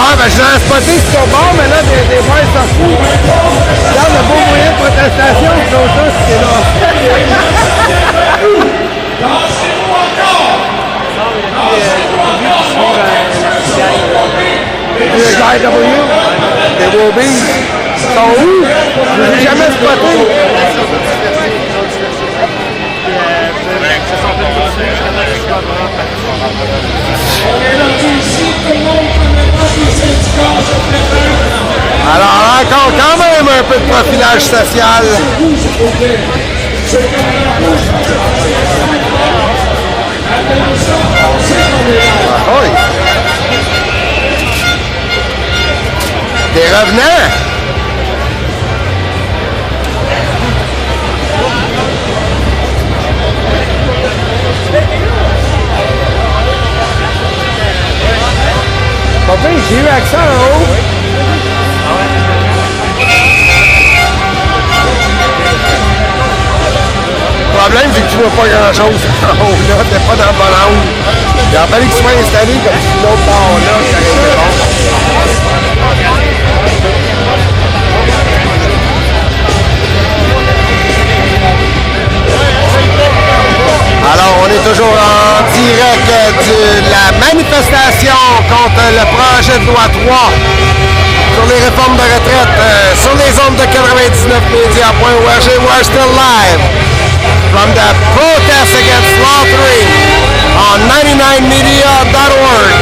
Ouais, ben je l'ai spoté sur ton bord, mais là, des voix sorties. Regarde le beau moyen de protestation, c'est l'autre chose qui est là. Dansez-vous encore! Le guy W, des Wobies, sont où? Je les ai jamais spotés. Alors, encore quand même un peu de profilage social. Ah, oui. Des revenants. Pas pire, j'ai eu accès en haut. Le problème, c'est que tu vois pas grand-chose en haut, là. T'es pas dans le bon angle. Il a fallu que tu sois installé comme si l'autre part là, ça aurait été bon. Alors, on est toujours en direct de la manifestation contre le projet de loi 3 sur les réformes de retraite sur les ondes de 99media.org. We're still live from the protest against Law 3 on 99media.org.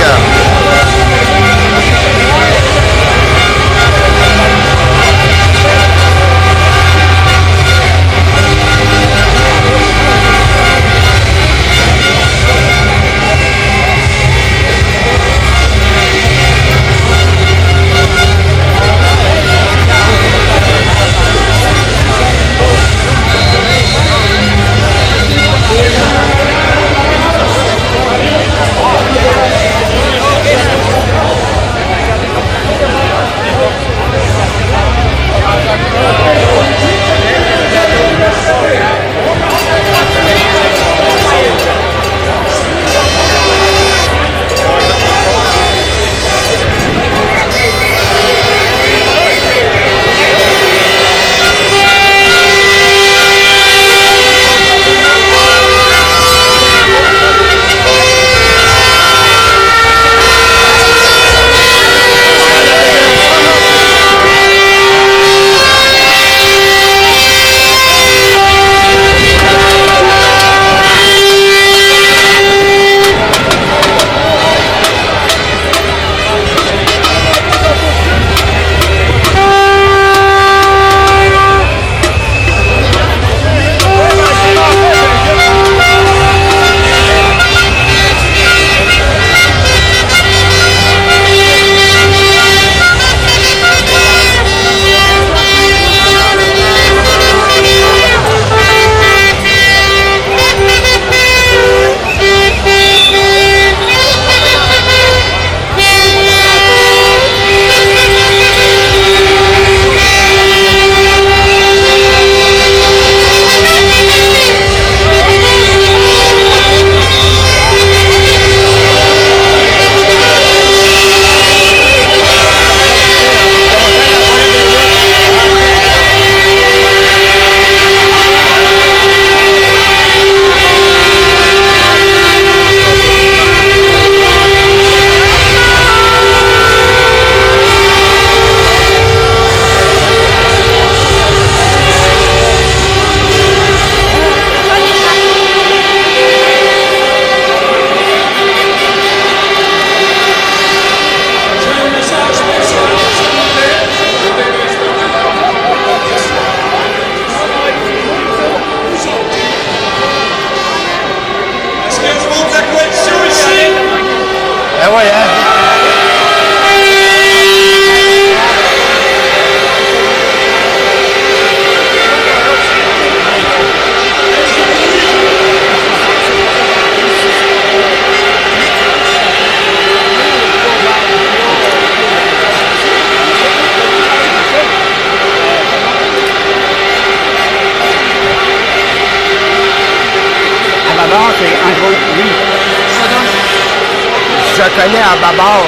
connais à Babar.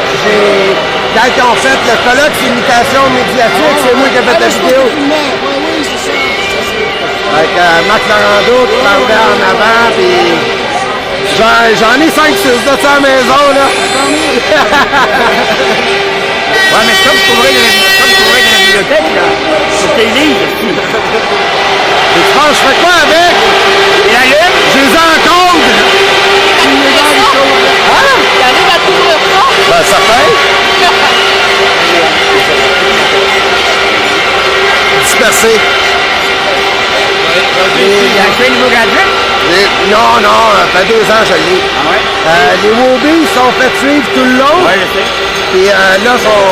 Quand ils ont fait le colloque imitation médiatique, c'est moi qui ai fait la vidéo. Oui, c'est ça. Avec Marc Laurando qui parlait en avant, puis j'en ai 5-6 de ça à la maison, là. Ouais, mais comme tu trouverais dans la bibliothèque, là, sur tes livres. Et tu penses, je fais quoi avec? Et la lune? Je les encombre! Hein? T'arrives à t'ouvrir ça? Ben, ça fait. Dispersé. Il a acheté un nouveau gadget? Non, ça fait 2 ans que je l'ai. Ah ouais? Les Wobbies sont fait suivre tout le long. Ouais, je sais. Puis là, sont...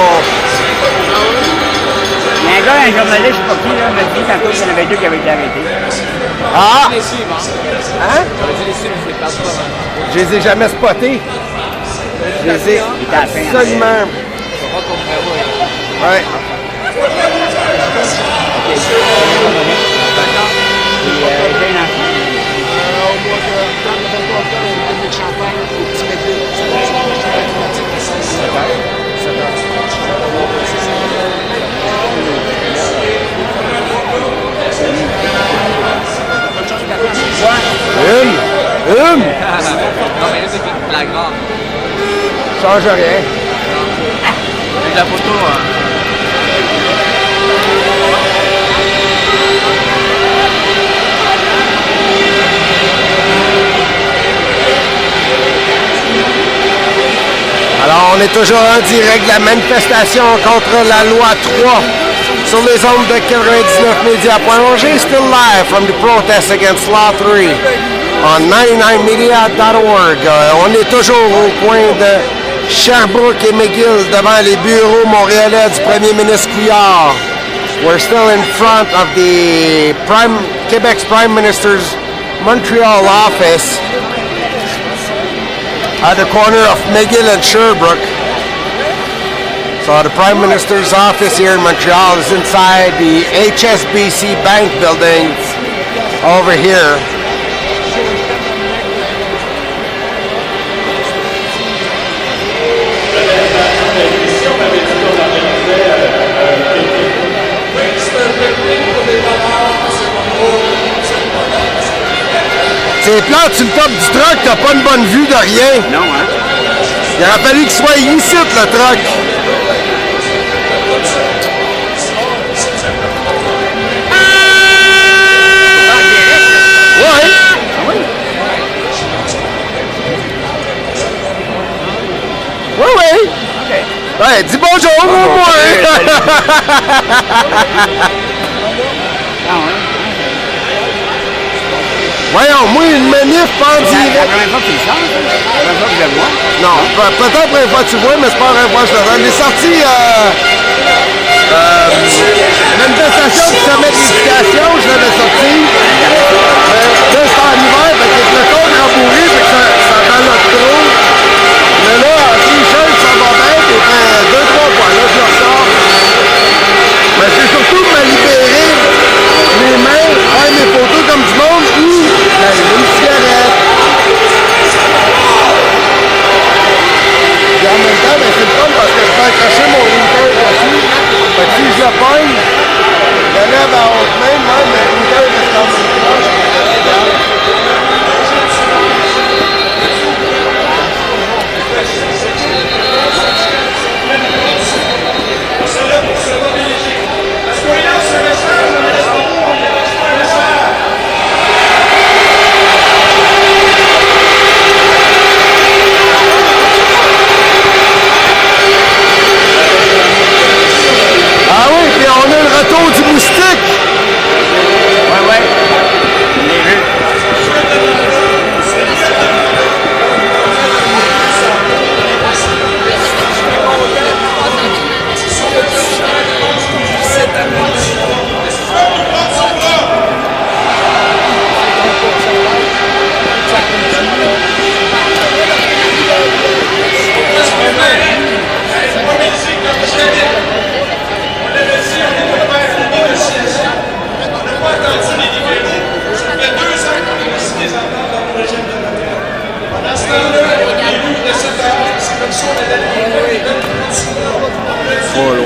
Il y a un gars, un journaliste, je sais pas qui, là, m'a dit tantôt qu'il y en avait 2 qui avaient été arrêtés. Ah! Les suivre, hein? Hein? Je les suivre, je les passe pas vraiment. Je les ai jamais spotés. Je les ai Il était à la fin. absolument... Je vois qu'on me voit. Ouais. J'ai un enfant. Au mois d'octobre, le 23 octobre, on a une champagne au petit McGill. Ça va être une champagne automatique à 7 Une! Non, mais là, c'est la grande. Change rien. Avec la photo, hein. Alors, on est toujours en direct de la manifestation contre la loi 3 sur les ondes de 99media.org. Still live from the protest against Law 3 on 99media.org. On est toujours au coin de Sherbrooke et McGill devant les bureaux montréalais du premier ministre Couillard. We're still in front of the Quebec's Prime Minister's Montreal office at the corner of McGill and Sherbrooke. So the Prime Minister's office here in Montreal is inside the HSBC Bank building over here. C'est plate sur le top du truck, t'as pas une bonne vue de rien. Non, hein? Il aurait fallu qu'il soit ici, le truck. Ouais. Ah oui? Oui. OK. Ouais, dis bonjour au moins. Ah ouais? Voyons, moi, une manif pas en C'est la direct. première fois que tu le sens, ça? La première fois que je le vois? Non, peut-être la première fois que tu vois, mais c'est pas la première fois que je le vois. On est sorti manifestation du sommet de l'éducation, je l'avais sorti. Là, c'est en hiver, fait que le code rembourré, fait que ça balotte trop. Mais là, en t-shirt, ça va bien, puis il fait 2-3 fois, là, je le ressors. Mais c'est surtout de me libérer les mains, faire mes photos comme du monde, ou d'allumer une cigarette. Et en même temps, ben, c'est le fun parce que je peux accrocher mon routeur dessus. Fait que si je le pogne, je le lève à haute main, même le routeur reste dans mon proche. Regarde.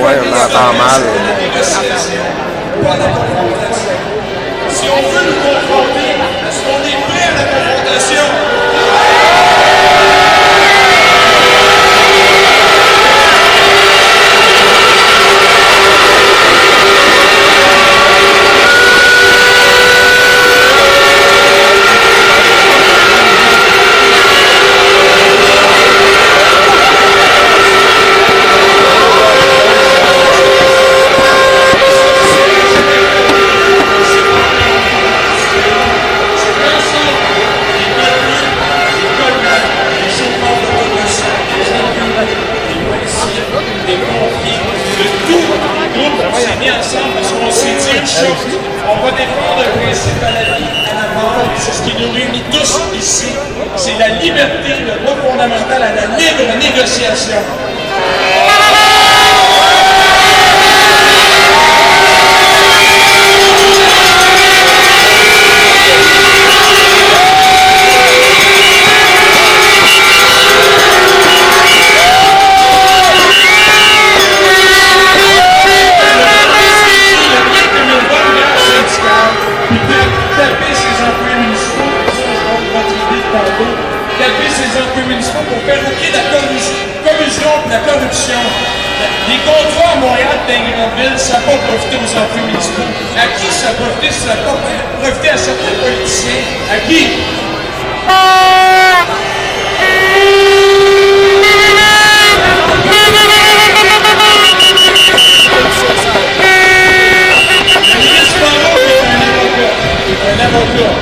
Ouais, on entend mal. Si on veut nous confronter, est-ce qu'on est prêt à la confrontation? On va défendre le principe à la vie, à la mort, c'est ce qui nous réunit tous ici. C'est la liberté, le droit fondamental à la libre négociation. Taper ces emplois municipaux pour faire oublier la corruption et la corruption. Les contrats à Montréal, dans les grandes villes, ça n'a pas profité aux emplois municipaux. À qui ça a profité? Ça n'a pas profité à certains politiciens. À qui? Le ministre Barreau est un avocat.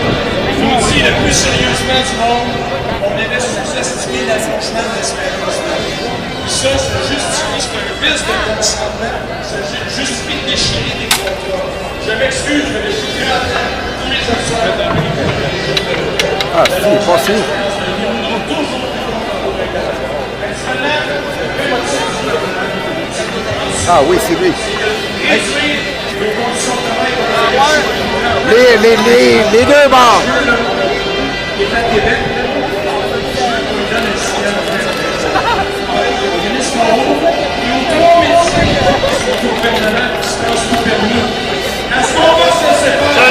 Il nous dit le plus sérieusement du monde, on avait sous-estimé l'avancement de l'espérance de vie. Ça, ça justifie, c'est un vice de consentement, ça justifie de déchirer des contrats. Je m'excuse, je vais discuter tous les observateurs. Ah, c'est possible. Ah oui, c'est lui. Les deux bords. Est-ce qu'on va se séparer?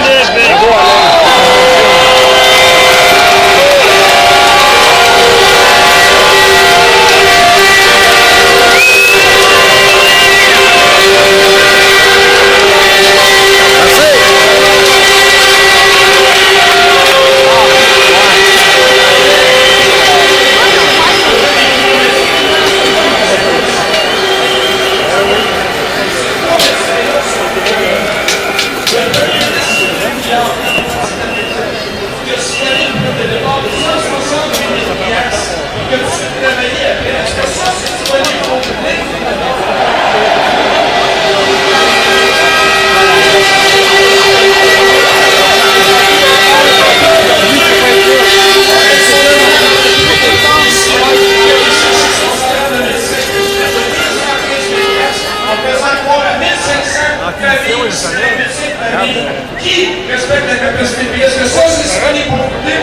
Qui respecte la capacité de vie? Est-ce que ça, ce sera les confrontés?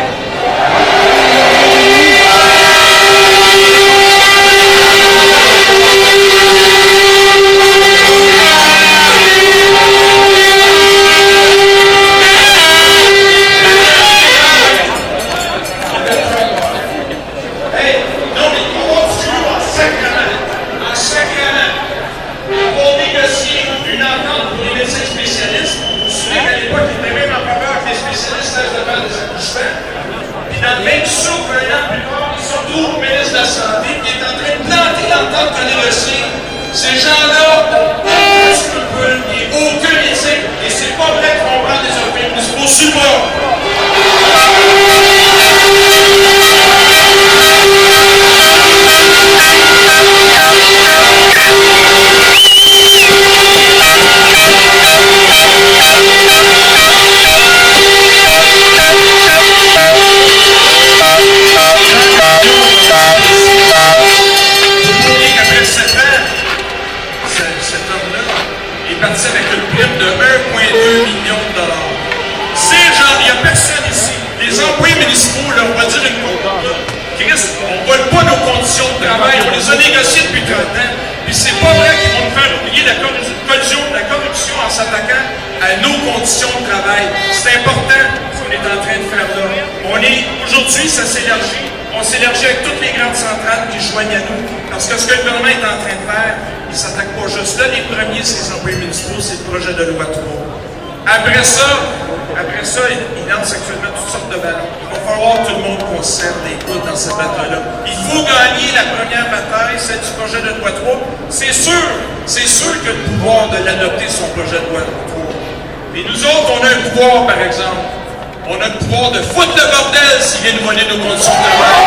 Ces gens-là, aucun scrupule et aucune éthique, et c'est pas vrai qu'on prend des opinions municipaux supra. Parti avec une prime de 1,2 million de dollars. Ces gens, il n'y a personne ici. Les employés municipaux leur va dire une chose. Christ, on ne vole pas nos conditions de travail. On les a négociées depuis 30 ans. Puis c'est pas vrai qu'ils vont nous faire oublier éliminer la corruption en s'attaquant à nos conditions de travail. C'est important ce qu'on est en train de faire là. Aujourd'hui, ça s'élargit. On s'élargit avec toutes les grandes centrales qui joignent à nous. Parce que ce que le gouvernement est en train de faire, il ne s'attaque pas juste là. Les premiers, c'est les employés municipaux, c'est le projet de loi 3. Après ça, il lance actuellement toutes sortes de ballons. Il va falloir tout le monde qu'on se serre les coudes dans cette bataille-là. Il faut gagner la première bataille, celle du projet de loi 3. C'est sûr que le pouvoir de l'adopter, son projet de loi 3. Et nous autres, on a un pouvoir, par exemple. On a le pouvoir de foutre le bordel s'ils viennent voler nos conditions de travail.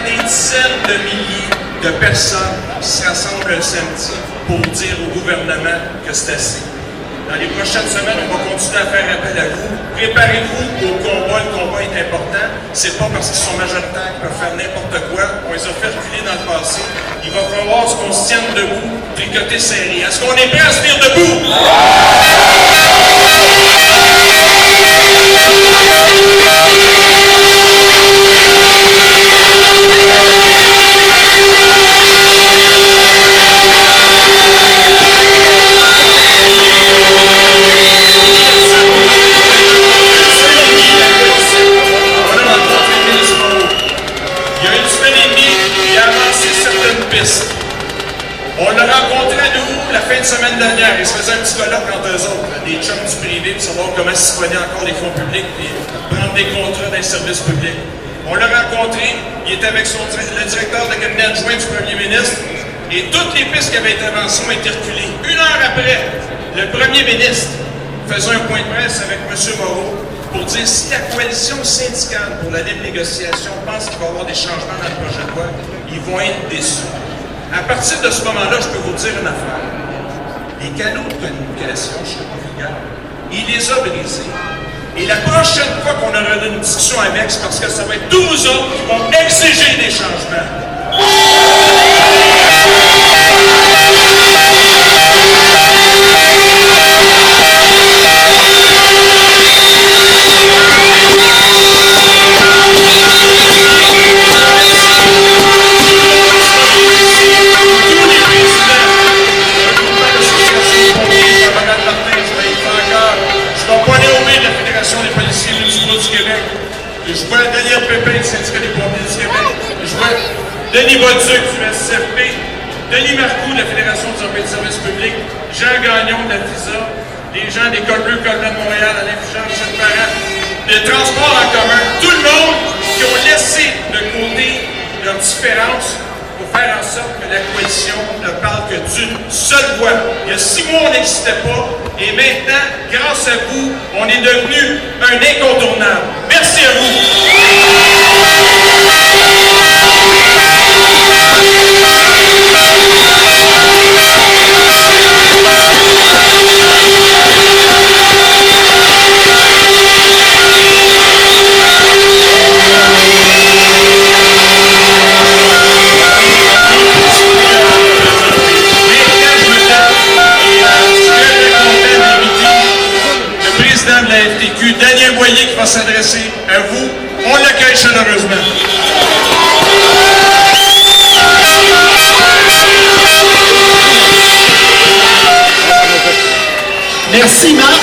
Des dizaines de milliers de personnes qui se rassemblent le samedi pour dire au gouvernement que c'est assez. Dans les prochaines semaines, on va continuer à faire appel à vous. Préparez-vous au combat. Le combat est important. C'est pas parce qu'ils sont majoritaires qu'ils peuvent faire n'importe quoi. On les a fait reculer dans le passé. Il va falloir qu'on se tienne debout, tricoter serré. Est-ce qu'on est prêt à se tenir debout? On l'a rencontré à nouveau la fin de semaine dernière. Il se faisait un petit colloque entre eux autres, des chums du privé, pour savoir comment siphonner encore les fonds publics et prendre des contrats dans les services publics. On l'a rencontré, il était avec le directeur de cabinet adjoint du premier ministre, et toutes les pistes qui avaient été avancées ont été reculées. Une heure après, le premier ministre faisait un point de presse avec M. Moreau pour dire si la coalition syndicale pour la libre négociation pense qu'il va y avoir des changements dans le projet de loi, ils vont être déçus. À partir de ce moment-là, je peux vous dire une affaire. Les canaux de communication chez Convigal, il les a brisés. Et la prochaine fois qu'on aura une discussion avec, c'est parce que ça va être tous nous autres qui vont exiger des changements. Je vois Daniel Pépin du syndicat des pompiers du Québec. Je vois Denis Bolduc du SCFP, Denis Marcoux de la Fédération des employés de services publics, Jean Gagnon de la FISA, les gens des Cols Bleus, Cols Blancs de Montréal, Alain Fichard, Michel Parent, de Transport en commun, tout le monde qui ont laissé de côté leurs différences pour faire en sorte que la coalition ne parle que d'une seule voix. Il y a 6 mois, on n'existait pas, et maintenant, grâce à vous, on est devenu un incontournable. Merci à vous. De la FTQ, Daniel Boyer, qui va s'adresser à vous. On l'accueille chaleureusement. Merci Marc.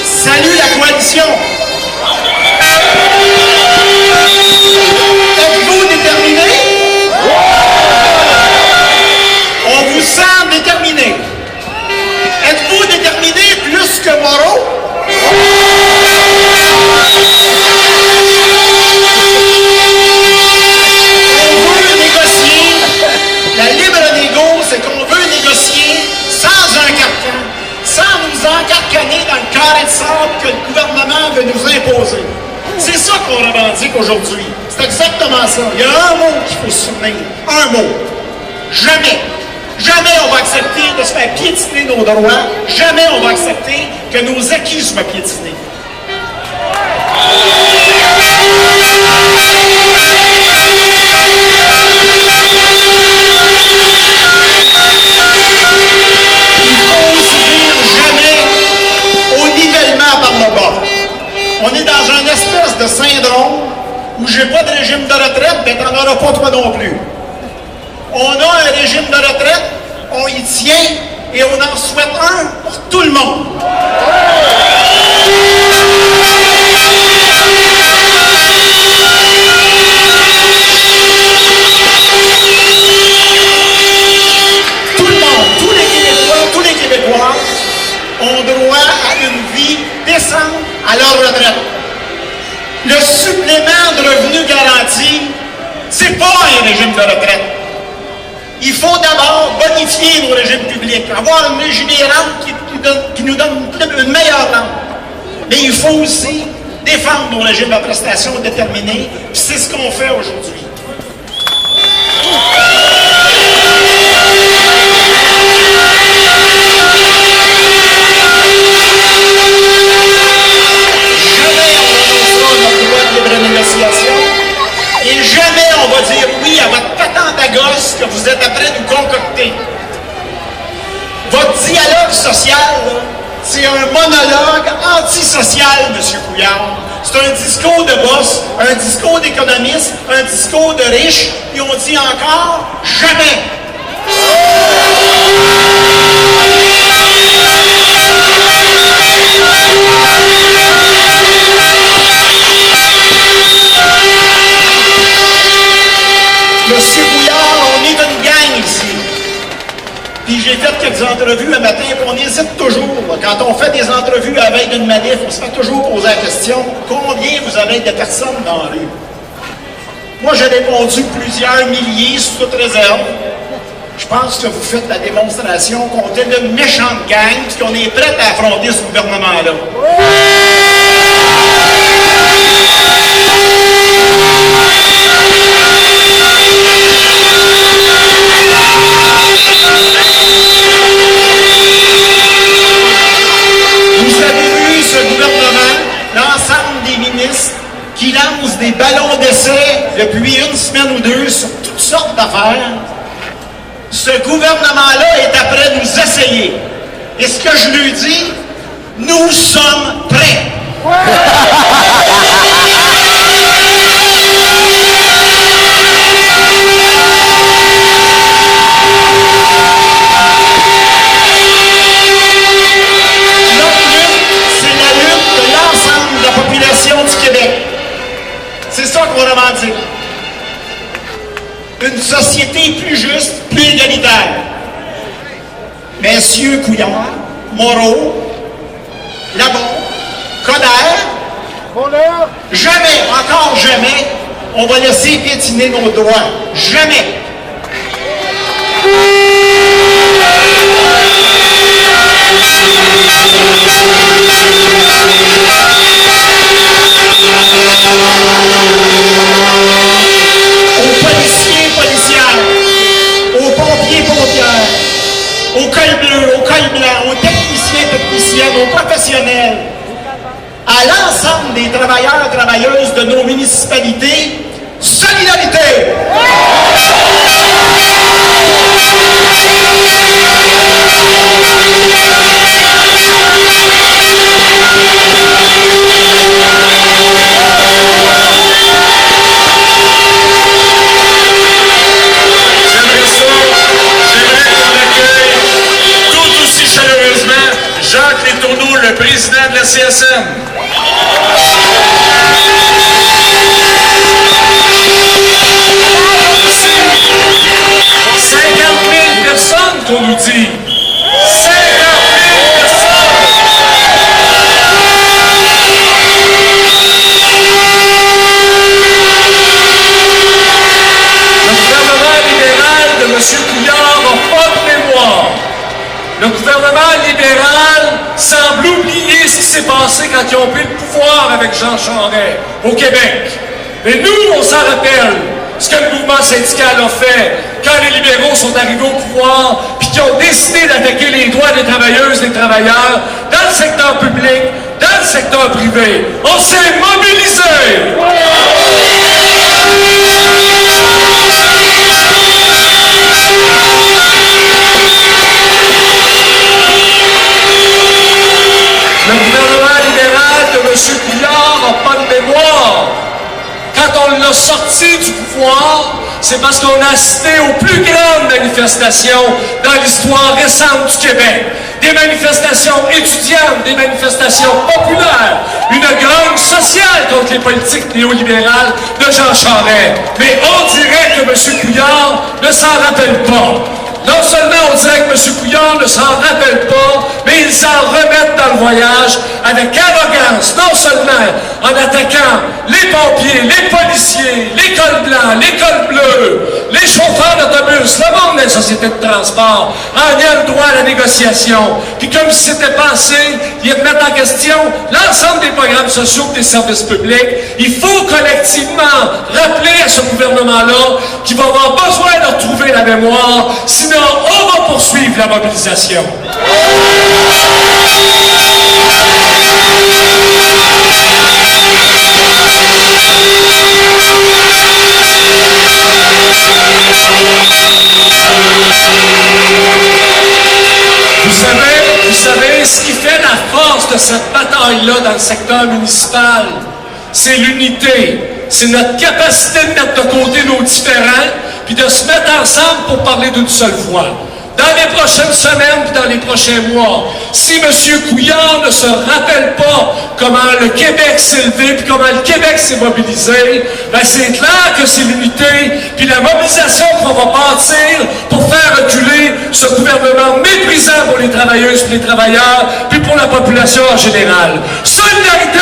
Salut la coalition. Êtes-vous déterminés? On vous sent déterminés. Êtes-vous déterminés plus que Moreau? On veut négocier. La libre négo, c'est qu'on veut négocier sans un carcan, sans nous encarcaner dans le carré de sable que le gouvernement veut nous imposer. C'est ça qu'on revendique aujourd'hui. C'est exactement ça. Il y a un mot qu'il faut se souvenir. Un mot. Jamais. Jamais on va accepter de se faire piétiner nos droits. Jamais on va accepter que nos acquis soient piétinés. On est dans une espèce de syndrome où j'ai pas de régime de retraite, mais t'en auras pas toi non plus. On a un régime de retraite, on y tient et on en souhaite un pour tout le monde. Tout le monde, tous les Québécois ont droit à une vie décente à leur retraite. Le supplément de revenu garanti, c'est pas un régime de retraite. Il faut d'abord bonifier nos régimes publics, avoir une régime des rentes qui nous donne une meilleure rente. Mais il faut aussi défendre nos régimes de prestations déterminés, puis c'est ce qu'on fait aujourd'hui. Et jamais on va dire oui à votre patente à gosse que vous êtes après nous concocter. Votre dialogue social, c'est un monologue antisocial, M. Couillard. C'est un discours de boss, un discours d'économiste, un discours de riche, et on dit encore jamais. Monsieur Couillard, on est une gang ici. Puis j'ai fait quelques entrevues un matin, puis on hésite toujours. Quand on fait des entrevues avec une manif, on se fait toujours poser la question, combien vous avez de personnes dans la rue? Moi, j'ai répondu plusieurs milliers sous toute réserve. Je pense que vous faites la démonstration qu'on est une méchante gang, puis qu'on est prêt à affronter ce gouvernement-là. Vous avez vu ce gouvernement, l'ensemble des ministres, qui lancent des ballons d'essai depuis une semaine ou deux sur toutes sortes d'affaires. Ce gouvernement-là est après nous essayer. Et ce que je lui dis, nous sommes prêts. Du Québec. C'est ça qu'on revendique. Une société plus juste, plus égalitaire. Messieurs Couillard, Moreau, Labon, Coderre, jamais, encore jamais, on va laisser piétiner nos droits. Jamais. Aux policiers, policières, aux pompiers, pompières, aux cols bleus, aux cols blancs, aux techniciens, techniciennes, aux professionnels, à l'ensemble des travailleurs et travailleuses de nos municipalités, solidarité! Jacques Letourneau, le président de la CSN. C'est 50 000 personnes qu'on nous dit. 50 000 personnes! Le gouvernement libéral de M. Couillard n'a pas de mémoire. Le gouvernement libéral semble oublier ce qui s'est passé quand ils ont pris le pouvoir avec Jean Charest au Québec. Mais nous, on s'en rappelle ce que le mouvement syndical a fait quand les libéraux sont arrivés au pouvoir puis qui ont décidé d'attaquer les droits des travailleuses et des travailleurs dans le secteur public. secteur privé. On s'est mobilisé. Le gouvernement libéral de M. Couillard n'a pas de mémoire. Quand on l'a sorti du pouvoir, c'est parce qu'on a assisté aux plus grandes manifestations dans l'histoire récente du Québec. Des manifestations étudiantes, des manifestations populaires, une grogne sociale contre les politiques néolibérales de Jean Charest. Mais on dirait que M. Couillard ne s'en rappelle pas. Non seulement on dirait que M. Couillard ne s'en rappelle pas, mais ils s'en remettent dans le voyage avec arrogance, non seulement en attaquant les pompiers, les policiers, les cols blancs, les cols bleus, les chauffeurs d'autobus, le monde des sociétés de transport, en ayant le droit à la négociation, puis comme si c'était pensé, ils remettent en question l'ensemble des programmes sociaux et des services publics. Il faut collectivement rappeler à ce gouvernement-là qu'il va avoir besoin de retrouver la mémoire, sinon on va poursuivre la mobilisation. Vous savez, ce qui fait la force de cette bataille-là dans le secteur municipal, c'est l'unité. C'est notre capacité de mettre de côté nos différends, puis de se mettre ensemble pour parler d'une seule voix. Dans les prochaines semaines puis dans les prochains mois, si M. Couillard ne se rappelle pas comment le Québec s'est levé puis comment le Québec s'est mobilisé, ben c'est clair que c'est l'unité puis la mobilisation qu'on va bâtir pour faire reculer ce gouvernement méprisant pour les travailleuses et les travailleurs puis pour la population en général. Solidarité!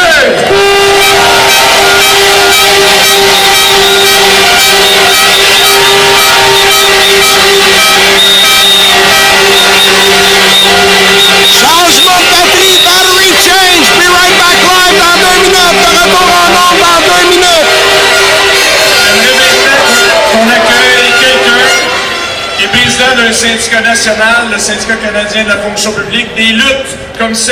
Changement de batterie, battery change. Be right back live dans 2 minutes. De retour en ondes dans 2 minutes. On accueille quelqu'un qui est président d'un syndicat national, le syndicat canadien de la fonction publique, des luttes comme celle